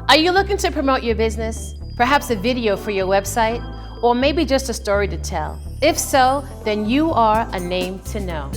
Are you looking to promote your business? Perhaps a video for your website? Or maybe just a story to tell? If so, then you are a name to know.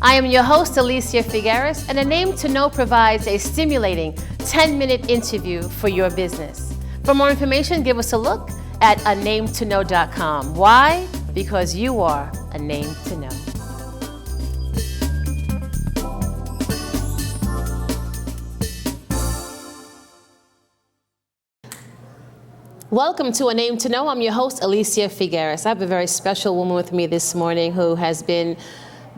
I am your host, Alicia Figueras, and A Name to Know provides a stimulating 10-minute interview for your business. For more information, give us a look at anametoKnow.com. Why? Because you are a name to know. Welcome to A Name to Know. I'm your host, Alicia Figueras. I have a very special woman with me this morning who has been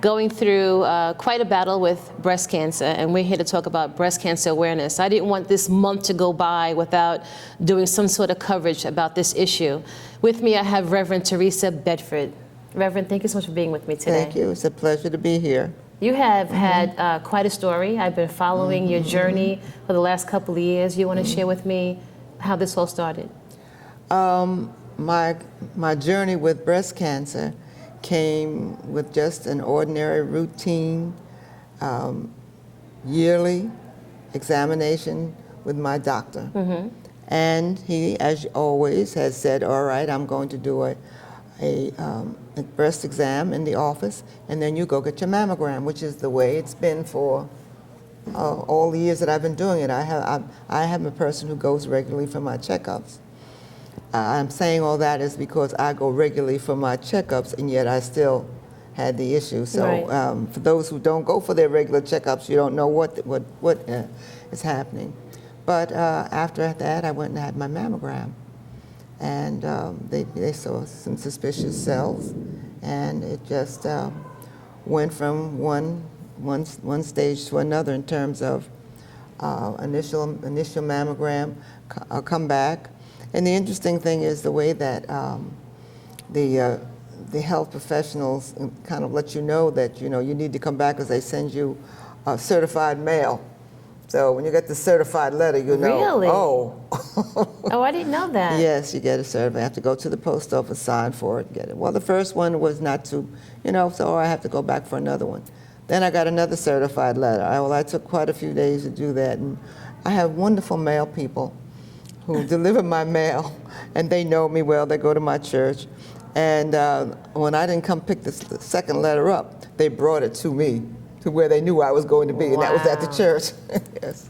going through quite a battle with breast cancer, and we're here to talk about breast cancer awareness. I didn't want this month to go by without doing some sort of coverage about this issue. With me, I have Reverend Theresa Bedford. Reverend, thank you so much for being with me today. Thank you. It's a pleasure to be here. You have had quite a story. I've been following your journey for the last couple of years. You want to share with me how this all started? My journey with breast cancer came with just an ordinary routine yearly examination with my doctor. And he, as always, has said, all right, I'm going to do a breast exam in the office, and then you go get your mammogram, which is the way it's been for all the years that I've been doing it. I am a person who goes regularly for my checkups. I'm saying all that is because I go regularly for my checkups, and yet I still had the issue. So Right. For those who don't go for their regular checkups, you don't know what is happening. But after that, I went and had my mammogram, and they saw some suspicious cells, and it just went from one stage to another in terms of initial mammogram, come back. And the interesting thing is the way that the health professionals kind of let you know that you need to come back, because they send you certified mail. So when you get the certified letter, you know. Really? Oh. Oh, I didn't know that. Yes, you get a certified. I have to go to the post office, sign for it, get it. Well, the first one was not too, so I have to go back for another one. Then I got another certified letter. I took quite a few days to do that, and I have wonderful mail people who deliver my mail, and they know me well. They go to my church, and when I didn't come pick the second letter up, they brought it to me, to where they knew I was going to be, and that was at the church. Yes.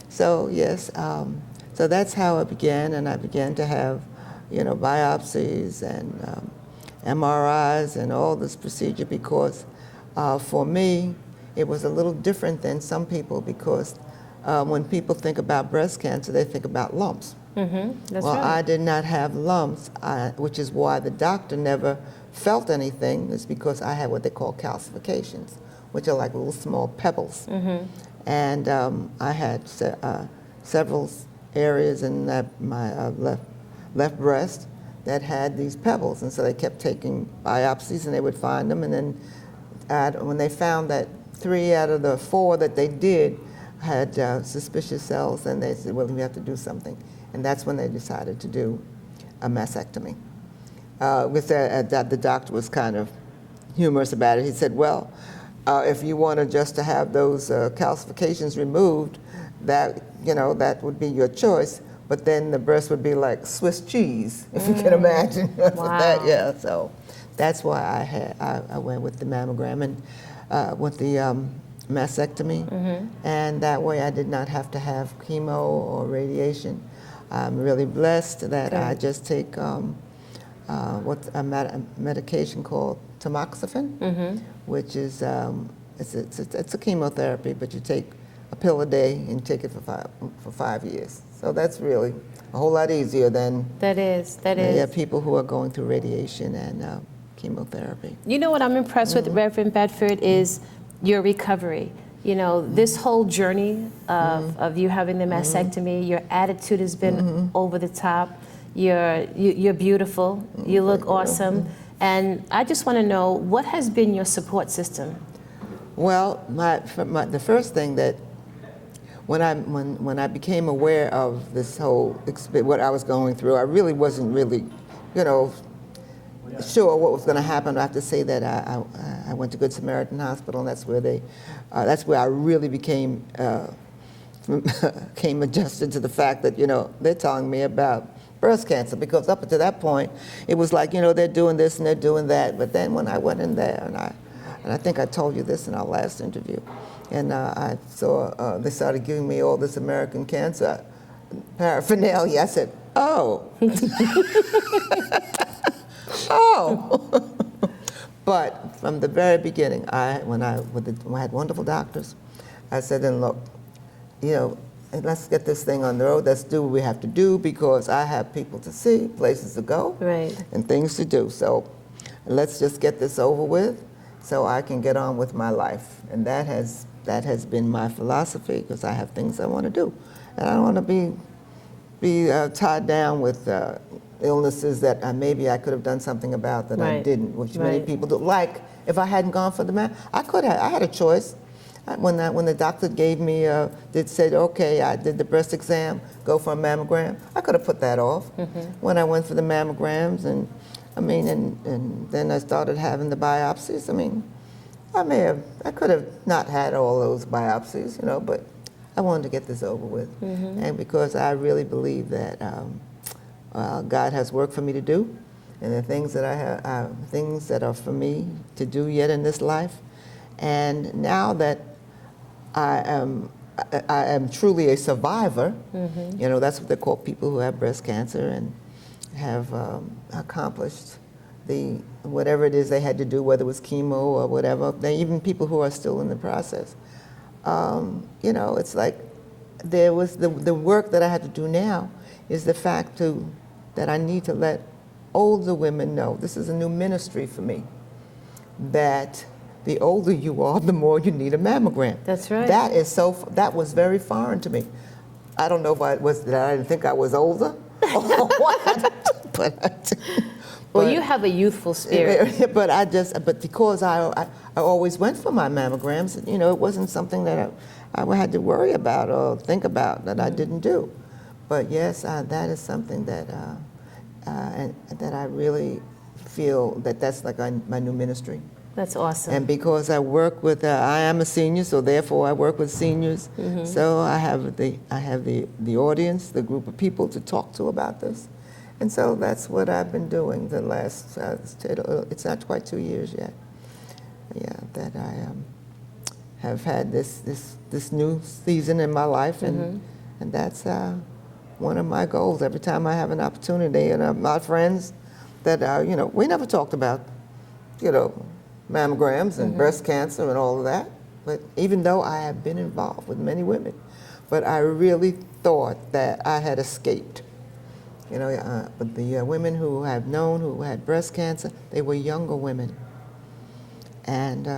So yes, so that's how it began, and I began to have, biopsies and MRIs and all this procedure, because for me, it was a little different than some people, because when people think about breast cancer, they think about lumps. That's Well, right. I did not have lumps, which is why the doctor never felt anything. It's because I had what they call calcifications, which are like little small pebbles. And I had several areas in my left breast that had these pebbles, and so they kept taking biopsies, and they would find them, and then when they found that 3 out of the 4 that they did had suspicious cells, and they said, well, we have to do something. And that's when they decided to do a mastectomy. The doctor was kind of humorous about it. He said, well, if you wanted just to have those calcifications removed, that would be your choice, but then the breast would be like Swiss cheese, if you can imagine. Wow. So that's why I went with the mammogram and with the mastectomy, and that way I did not have to have chemo or radiation. I'm really blessed that I just take what's a medication called tamoxifen, which is it's a chemotherapy, but you take a pill a day and take it for 5 years. So that's really a whole lot easier than That is. people who are going through radiation and chemotherapy. You know what I'm impressed with, Reverend Bedford, is your recovery. This whole journey of you having the mastectomy, your attitude has been over the top. You're beautiful. You look awesome. And I just want to know, what has been your support system? Well, the first thing that when I became aware of this whole what I was going through, I really wasn't sure what was going to happen. I have to say that I went to Good Samaritan Hospital, and that's where I really became came adjusted to the fact that, they're telling me about breast cancer, because up until that point, it was like, they're doing this and they're doing that. But then when I went in there, and I think I told you this in our last interview, and I saw they started giving me all this American Cancer paraphernalia. I said, oh. Oh. But from the very beginning, when I had wonderful doctors, I said, then look, let's get this thing on the road. Let's do what we have to do, because I have people to see, places to go, right, and things to do. So let's just get this over with so I can get on with my life. And that has been my philosophy, because I have things I want to do. And I don't want to be tied down with illnesses that maybe I could have done something about that I didn't, which many people do. Like, if I hadn't gone for the I had a choice. When the doctor gave me, said, okay, I did the breast exam, go for a mammogram, I could have put that off. When I went for the mammograms, and then I started having the biopsies. I could have not had all those biopsies, but I wanted to get this over with. And because I really believe that God has work for me to do, and the things that I have, things that are for me to do yet in this life. And now that I am truly a survivor. That's what they call people who have breast cancer and have accomplished whatever it is they had to do, whether it was chemo or whatever. Even people who are still in the process. It's like there was the work that I had to do now is the fact that I need to let older women know. This is a new ministry for me, that the older you are, the more you need a mammogram. That's right. That was very foreign to me. I don't know if I didn't think I was older or what, well, you have a youthful spirit. But because I always went for my mammograms, it wasn't something that I had to worry about or think about that I didn't do. But yes, that is something that that I really feel that's like my new ministry. That's awesome. And because I work with, I am a senior, so therefore I work with seniors. So I have the audience, the group of people to talk to about this. And so that's what I've been doing the last, it's not quite 2 years yet. Yeah, that I have had this new season in my life, and that's one of my goals. Every time I have an opportunity, and my friends that, we never talked about, mammograms and breast cancer and all of that. But even though I have been involved with many women, but I really thought that I had escaped. But the women who I've known who had breast cancer, they were younger women. And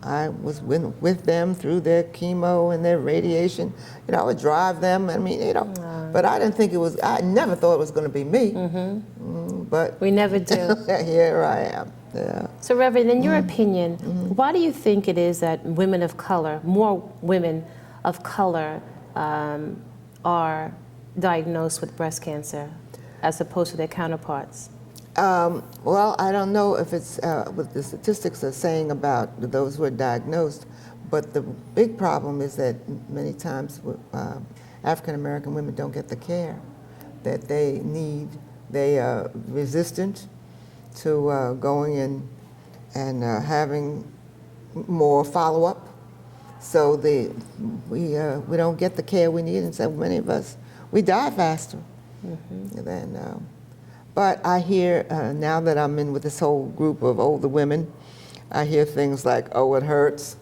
I was with them through their chemo and their radiation. I would drive them, but I didn't think I never thought it was going to be me. But we never do. Here I am. Yeah. So, Reverend, in your opinion, why do you think it is that women of color, more women of color, are diagnosed with breast cancer as opposed to their counterparts? Well, I don't know if it's what the statistics are saying about those who are diagnosed, but the big problem is that many times African American women don't get the care that they need. They are resistant to going in and having more follow-up. So we don't get the care we need, and so many of us, we die faster. But I hear, now that I'm in with this whole group of older women, I hear things like, oh, it hurts.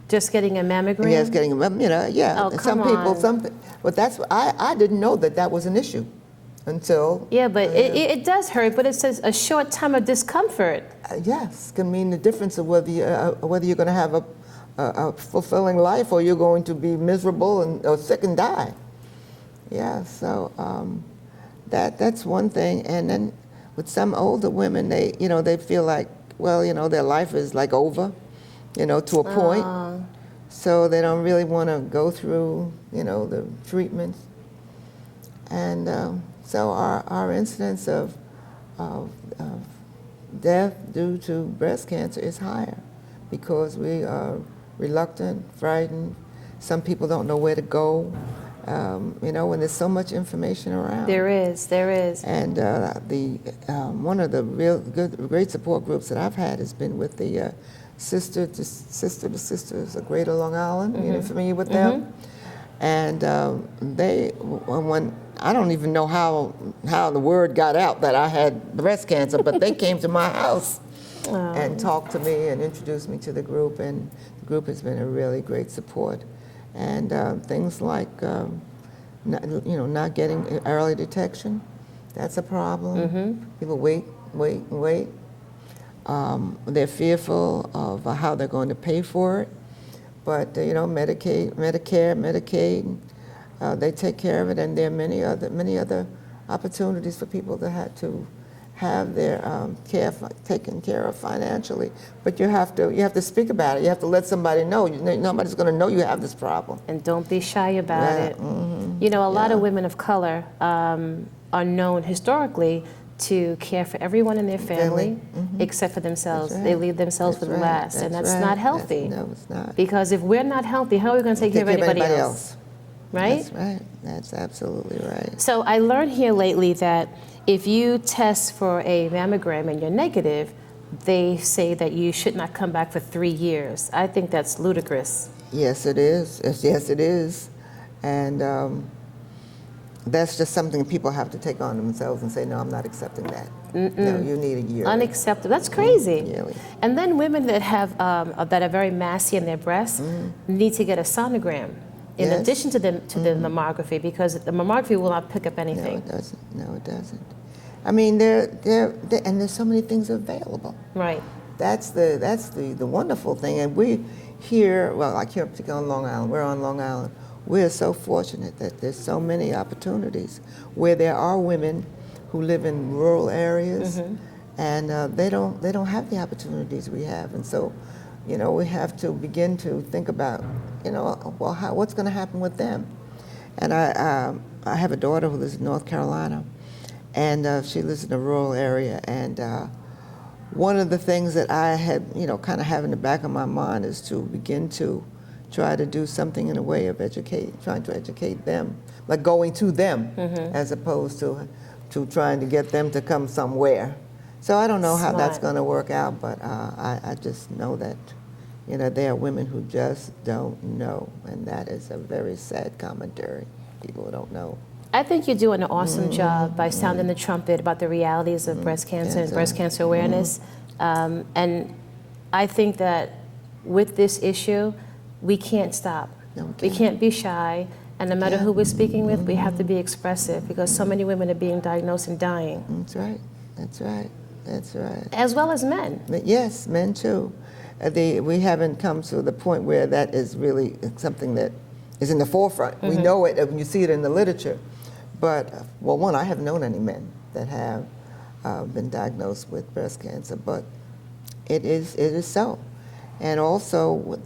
Just getting a mammogram? Yes, getting a mammogram, yeah. Oh, come on. But I didn't know that was an issue until. Yeah, but it does hurt, but it says a short time of discomfort. Yes, can mean the difference of whether you're going to have a fulfilling life or you're going to be miserable or sick and die. Yeah, so that's one thing. And then with some older women, they feel like, well, their life is like over, to a point. So they don't really want to go through, the treatments. And so our incidence of death due to breast cancer is higher because we are reluctant, frightened, some people don't know where to go. You know, when there's so much information around. There is. And one of the great support groups that I've had has been with the Sister to Sisters of Greater Long Island. You're familiar with them? And when I don't even know how the word got out that I had breast cancer, but they came to my house and talked to me and introduced me to the group, and the group has been a really great support. And things like, not getting early detection, that's a problem. People wait. They're fearful of how they're going to pay for it. But, Medicare, Medicaid, they take care of it, and there are many other opportunities for people to have their care taken care of financially. But you have to speak about it. You have to let somebody know. Nobody's going to know you have this problem. And don't be shy about it. You know, a lot of women of color are known historically to care for everyone in their family except for themselves. That's right. They leave themselves for the last, and that's not healthy. No, it's not. Because if we're not healthy, how are we going to take care of anybody else? Right? That's right. That's absolutely right. So I learned here lately that if you test for a mammogram and you're negative, they say that you should not come back for 3 years. I think that's ludicrous. Yes, it is. Yes, it is. And that's just something people have to take on themselves and say, no, I'm not accepting that. No, you need a year. Unacceptable. That's crazy. Yearly. And then women that have that are very massy in their breasts need to get a sonogram in addition to the mammography, because the mammography will not pick up anything. No, it doesn't. I mean, and there's so many things available. Right. That's the wonderful thing. And we here, well, like here particularly on Long Island, we're on Long Island. We're so fortunate that there's so many opportunities where there are women who live in rural areas, and they don't have the opportunities we have. And so, we have to begin to think about, what's going to happen with them. And I have a daughter who lives in North Carolina, and she lives in a rural area. And one of the things that I had, kind of have in the back of my mind is to begin to try to do something in a way of trying to educate them, like going to them, as opposed to trying to get them to come somewhere. So I don't know how that's going to work out, but I just know that, there are women who just don't know, and that is a very sad commentary. People don't know. I think you're doing an awesome job by sounding the trumpet about the realities of breast cancer and breast cancer awareness. And I think that with this issue, we can't stop. No, we can't be shy, and no matter who we're speaking with, we have to be expressive, because so many women are being diagnosed and dying. That's right. That's right. That's right. As well as men. Yes, men too. We haven't come to the point where that is really something that is in the forefront. We know it when you see it in the literature. But, well, one, I haven't known any men that have been diagnosed with breast cancer, but it is so. And also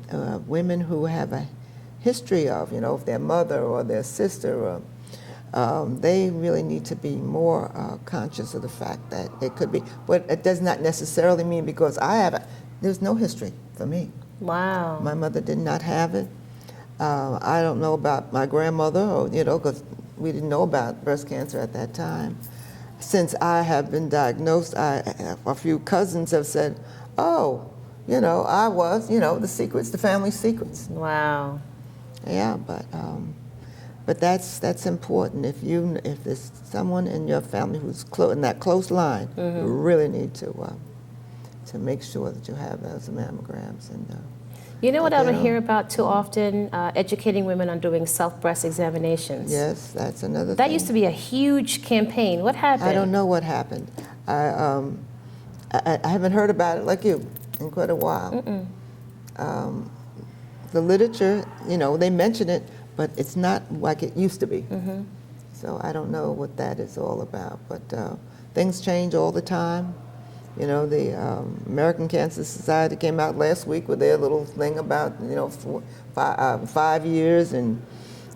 women who have a history of, if their mother or their sister, they really need to be more conscious of the fact that it could be. But it does not necessarily mean because there's no history for me. Wow. My mother did not have it. I don't know about my grandmother, because we didn't know about breast cancer at that time. Since I have been diagnosed, a few cousins have said, oh, I was, the secrets, the family secrets. Wow. Yeah, but that's important. If there's someone in your family who's in that close line, you really need to make sure that you have those mammograms. And you know what I don't hear about too often? Educating women on doing self-breast examinations. Yes, that's another thing. That used to be a huge campaign. What happened? I don't know what happened. I haven't heard about it like you in quite a while. The literature, they mention it, but it's not like it used to be. So I don't know what that is all about. But things change all the time. The American Cancer Society came out last week with their little thing about 5 years, and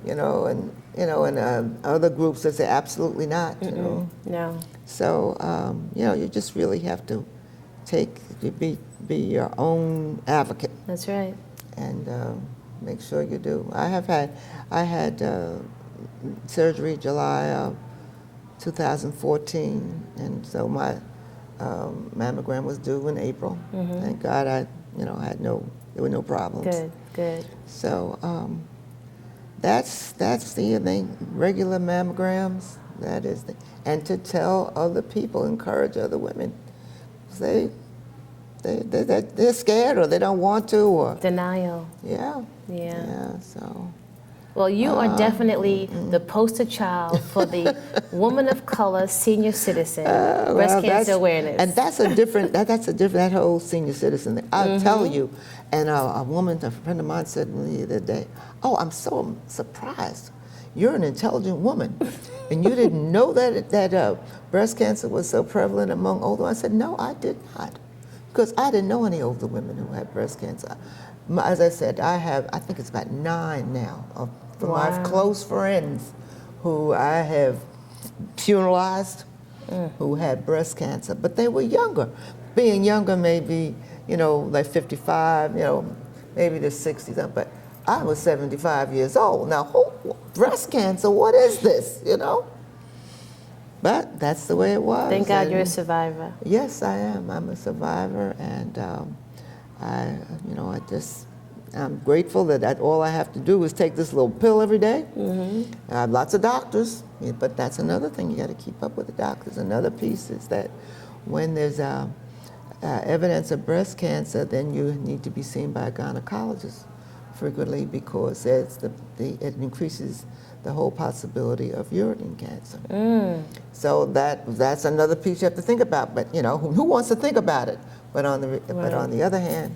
and other groups that say absolutely not. No. So you just really have to be your own advocate. That's right. And make sure you do. I had surgery July of 2014, and so my mammogram was due in April. Thank God there were no problems. Good. So that's the thing. Regular mammograms. That is and to tell other people, encourage other women. They're scared or they don't want to or denial. Yeah. So. Well, you are definitely the poster child for the woman of color senior citizen breast cancer awareness. And that's a different that whole senior citizen thing. I'll tell you. And a friend of mine said to me the other day, "Oh, I'm so surprised. You're an intelligent woman, and you didn't know that breast cancer was so prevalent among older." I said, "No, I did not, because I didn't know any older women who had breast cancer." As I said, I think it's about 9 now of my close friends who I have funeralized who had breast cancer, but they were younger. Being younger, maybe, like 55, maybe they're 60, but I was 75 years old. Now, breast cancer, what is this, But that's the way it was. Thank God you're a survivor. Yes, I am. I'm a survivor, and I'm grateful that all I have to do is take this little pill every day. I have lots of doctors, but that's another thing. You got to keep up with the doctors. Another piece is that when there's evidence of breast cancer, then you need to be seen by a gynecologist frequently, because it increases the whole possibility of uterine cancer. So that's another piece you have to think about. But who wants to think about it? But on the other hand,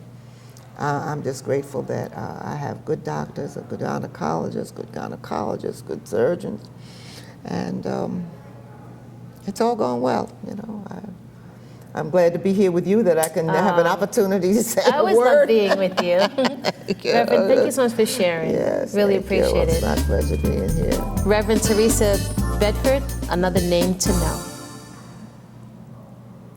I'm just grateful that I have good doctors, a good gynecologist, good surgeons, and it's all going well. I'm glad to be here with you, that I can have an opportunity to say a word. I always love being with you. Reverend, thank you so much for sharing. Yes, really appreciate it. It's my pleasure being here. Reverend Theresa Bedford, another name to know.